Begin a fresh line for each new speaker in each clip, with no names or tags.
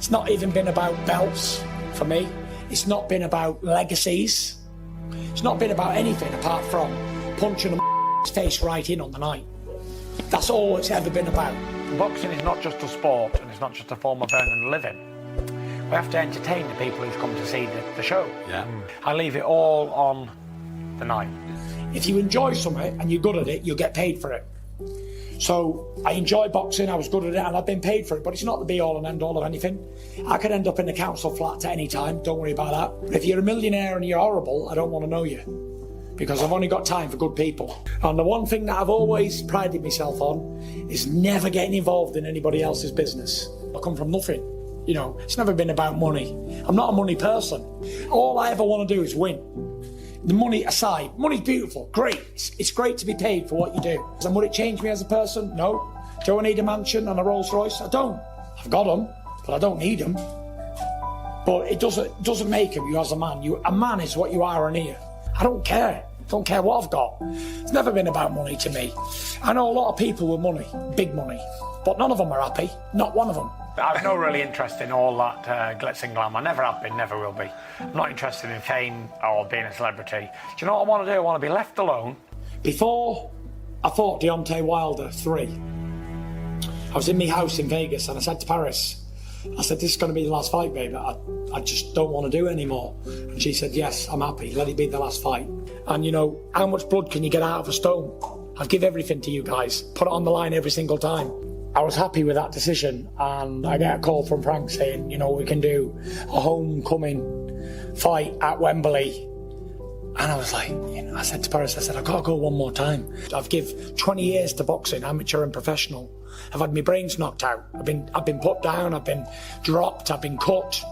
It's not even been about belts for me. It's not been about legacies. It's not been about anything apart from punching a face right in on the night. That's all it's ever been about.
Boxing is not just a sport, and it's not just a form of earning a living. We have to entertain the people who've come to see the show.
Yeah.
I leave it all on the night.
If you enjoy something and you're good at it, you'll get paid for it. So I enjoy boxing, I was good at it, and I've been paid for it, but it's not the be-all and end-all of anything. I could end up in the council flat at any time, don't worry about that. But if you're a millionaire and you're horrible, I don't want to know you, because I've only got time for good people. And the one thing that I've always prided myself on is never getting involved in anybody else's business. I come from nothing, you know, it's never been about money. I'm not a money person. All I ever want to do is win. The money aside, money's beautiful, great. It's great to be paid for what you do. And would it change me as a person? No. Do I need a mansion and a Rolls Royce? I don't. I've got them, but I don't need them. But it doesn't make you as a man. A man is what you are in here. I don't care. Don't care what I've got. It's never been about money to me. I know a lot of people with money, big money, but none of them are happy. Not one of them.
I've no really interest in all that glitz and glam. I never have been, never will be. I'm not interested in fame or being a celebrity. Do you know what I want to do? I want to be left alone.
Before I fought Deontay Wilder 3, I was in my house in Vegas and I said to Paris, I said, this is going to be the last fight, babe. I just don't want to do it anymore. And she said, yes, I'm happy. Let it be the last fight. And you know, how much blood can you get out of a stone? I'd give everything to you guys. Put it on the line every single time. I was happy with that decision, and I get a call from Frank saying, you know, we can do a homecoming fight at Wembley. And I was like, you know, I said to Paris, I said, I've got to go one more time. I've give 20 years to boxing, amateur and professional. I've had my brains knocked out. I've been put down, I've been dropped, I've been cut.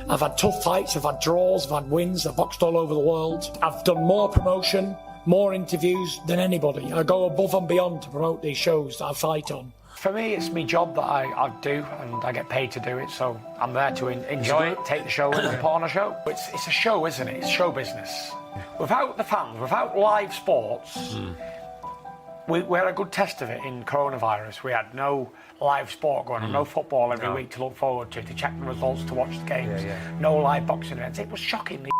I've had tough fights, I've had draws, I've had wins, I've boxed all over the world. I've done more promotion, more interviews than anybody. I go above and beyond to promote these shows that I fight on.
For me, it's my job that I do, and I get paid to do it, so I'm there to enjoy it, take the show in and put on a show. It's a show, isn't it? It's show business. Without the fans, without live sports, we had a good test of it in coronavirus. We had no live sport going on, no football every week to look forward to check the results, to watch the games, no live boxing events. It was shockingly.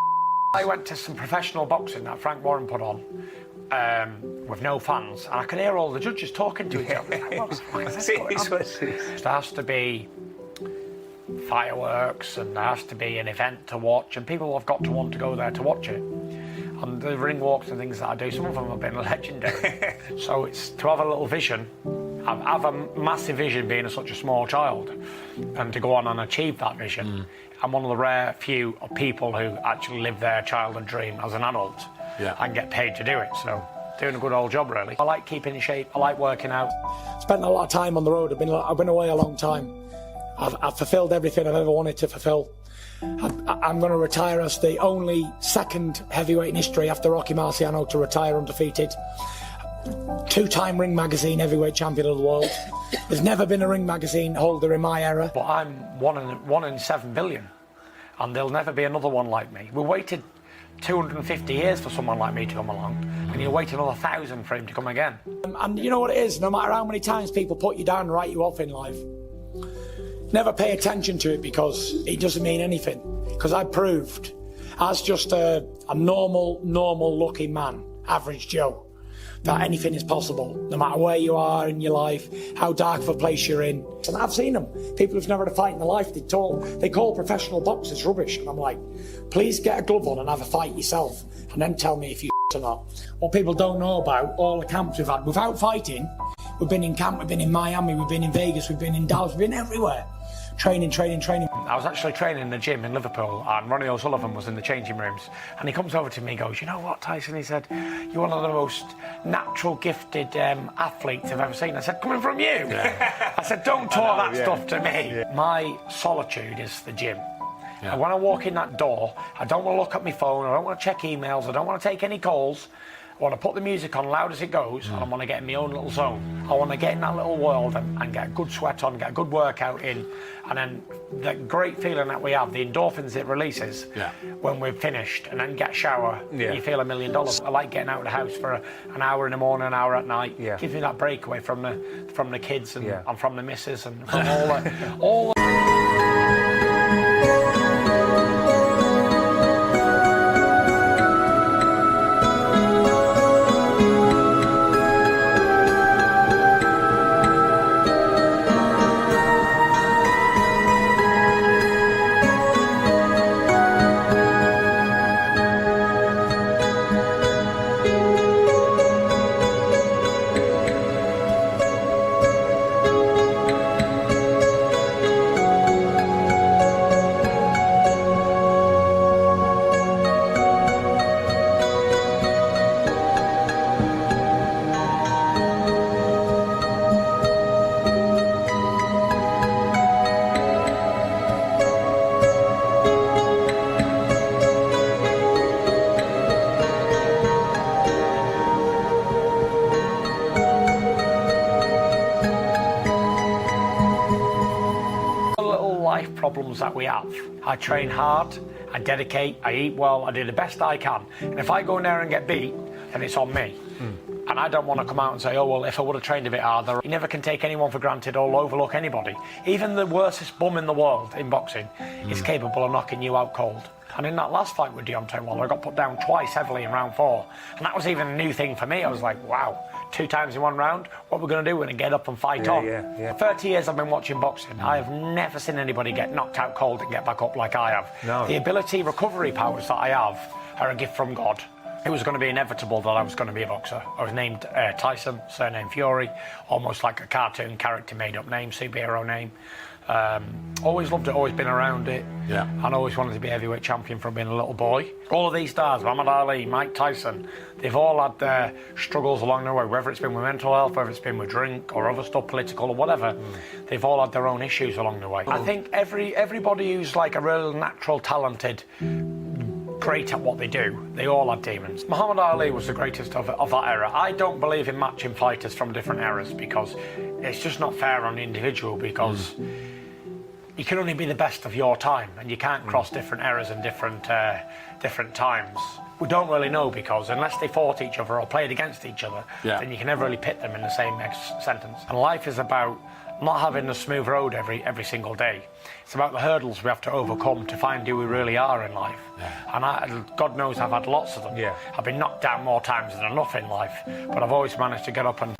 I went to some professional boxing that Frank Warren put on, with no fans, and I could hear all the judges talking to each other. What the fuck is this going on? There has to be fireworks, and there has to be an event to watch, and people have got to want to go there to watch it. And the ring walks and things that I do, some of them have been legendary. So it's to have a little vision. I have a massive vision being such a small child, and to go on and achieve that vision. I'm one of the rare few of people who actually live their childhood dream as an adult and get paid to do it. So doing a good old job, really. I like keeping in shape, I like working out.
Spent a lot of time on the road. I've been away a long time. I've fulfilled everything I've ever wanted to fulfill. I'm going to retire as the only second heavyweight in history after Rocky Marciano to retire undefeated. 2-time Ring Magazine heavyweight champion of the world. There's never been a Ring Magazine holder in my era.
But I'm one in 7 billion, and there'll never be another one like me. We waited 250 years for someone like me to come along, and you'll wait another 1,000 for him to come again.
And you know what it is, no matter how many times people put you down and write you off in life, never pay attention to it, because it doesn't mean anything. Because I proved, as just a normal looking man, average Joe, that anything is possible, no matter where you are in your life, how dark of a place you're in. And I've seen them, people who've never had a fight in their life, they call professional boxers rubbish. And I'm like, please get a glove on and have a fight yourself, and then tell me if you or not. What people don't know about all the camps we've had, without fighting, we've been in camp, we've been in Miami, we've been in Vegas, we've been in Dallas, we've been everywhere. Training.
I was actually training in the gym in Liverpool, and Ronnie O'Sullivan was in the changing rooms, and he comes over to me and goes, you know what, Tyson, he said, you're one of the most natural gifted athletes I've ever seen. I said, coming from you? I said, don't talk that stuff to me. My solitude is the gym. And when I walk in that door, I don't want to look at my phone, I don't want to check emails, I don't want to take any calls. I want to put the music on loud as it goes, and I want to get in my own little zone. I want to get in that little world and get a good sweat on, get a good workout in, and then the great feeling that we have, the endorphins it releases when we've finished, and then get a shower, you feel $1 million. I like getting out of the house for an hour in the morning, an hour at night. Gives me that breakaway from the kids and from the missus and from all the problems that we have. I train hard, I dedicate, I eat well, I do the best I can. And if I go in there and get beat, then it's on me. And I don't want to come out and say, oh, well, if I would have trained a bit harder. You never can take anyone for granted or overlook anybody. Even the worstest bum in the world in boxing is capable of knocking you out cold. And in that last fight with Deontay Wilder, I got put down twice heavily in round 4. And that was even a new thing for me. I was like, wow, 2 times in 1 round? What we're going to do? We're going to get up and fight on. 30 years I've been watching boxing. I have never seen anybody get knocked out cold and get back up like I have.
No.
The ability, recovery powers that I have are a gift from God. It was going to be inevitable that I was going to be a boxer. I was named Tyson, surname Fury, almost like a cartoon character made-up name, superhero name. Always loved it, always been around it.
Yeah.
And always wanted to be heavyweight champion from being a little boy. All of these stars, Muhammad Ali, Mike Tyson, they've all had their struggles along the way, whether it's been with mental health, whether it's been with drink or other stuff, political or whatever. They've all had their own issues along the way. I think everybody who's like a real natural, talented, great at what they do, they all have demons. Muhammad Ali was the greatest of that era. I don't believe in matching fighters from different eras because it's just not fair on the individual, because you can only be the best of your time and you can't cross different eras and different times. We don't really know, because unless they fought each other or played against each other, then you can never really pit them in the same sentence. And life is about not having a smooth road every single day. It's about the hurdles we have to overcome to find who we really are in life. And God knows I've had lots of them. I've been knocked down more times than enough in life, but I've always managed to get up and...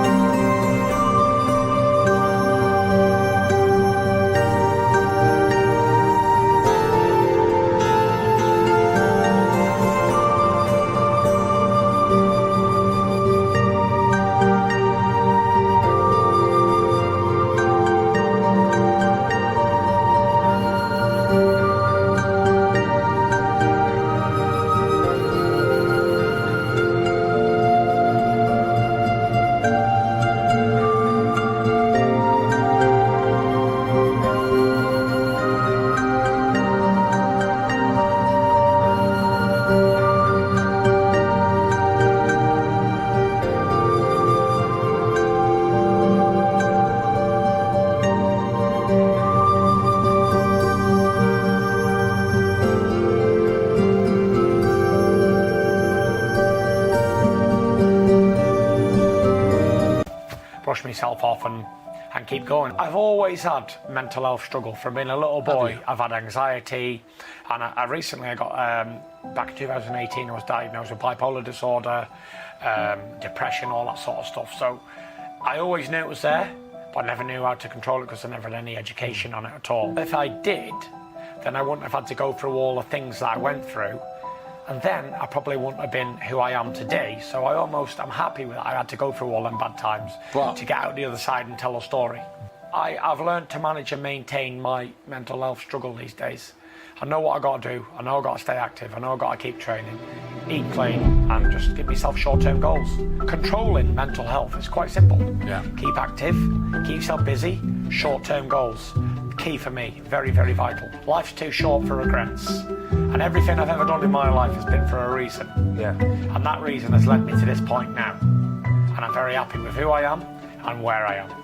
brush myself off and keep going. I've always had mental health struggle from being a little boy. I've had anxiety, and I recently got back in 2018 I was diagnosed with bipolar disorder, depression, all that sort of stuff. So I always knew it was there, but I never knew how to control it because I never had any education on it at all. If I did, then I wouldn't have had to go through all the things that I went through, and then I probably wouldn't have been who I am today. So I'm happy with that. I had to go through all them bad times to get out the other side and tell a story. I've learned to manage and maintain my mental health struggle these days. I know what I got to do. I know I got to stay active. I know I got to keep training, eat clean, and just give myself short-term goals. Controlling mental health is quite simple. Keep active, keep yourself busy, short-term goals. Key for me, very, very vital. Life's too short for regrets, and everything I've ever done in my life has been for a reason. And that reason has led me to this point now, and I'm very happy with who I am and where I am.